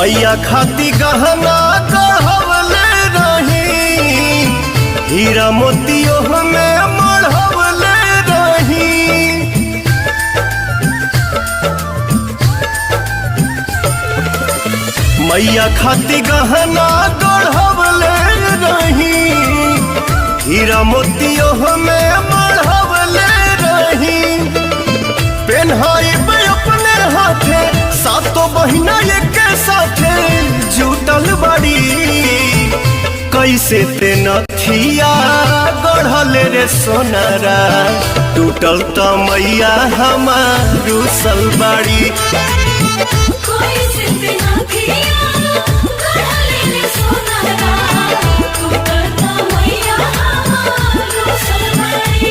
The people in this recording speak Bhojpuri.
मैया खाती गहना गढ़वले रही, हीरा मोतियो में मढ़वले रही। मैया खाती गहना गढ़वले रही, हीरा मोतियो में मढ़वले रही। पेन्हाई अपने हाथे सातों बहिना एक साथे जुटल बड़ी, कैसे ते नथिया गढ़ल रे सोनारा, टूटल त मैया हमार रुसल बाड़ी। कैसे ते नथिया गढ़ल रे सोनारा,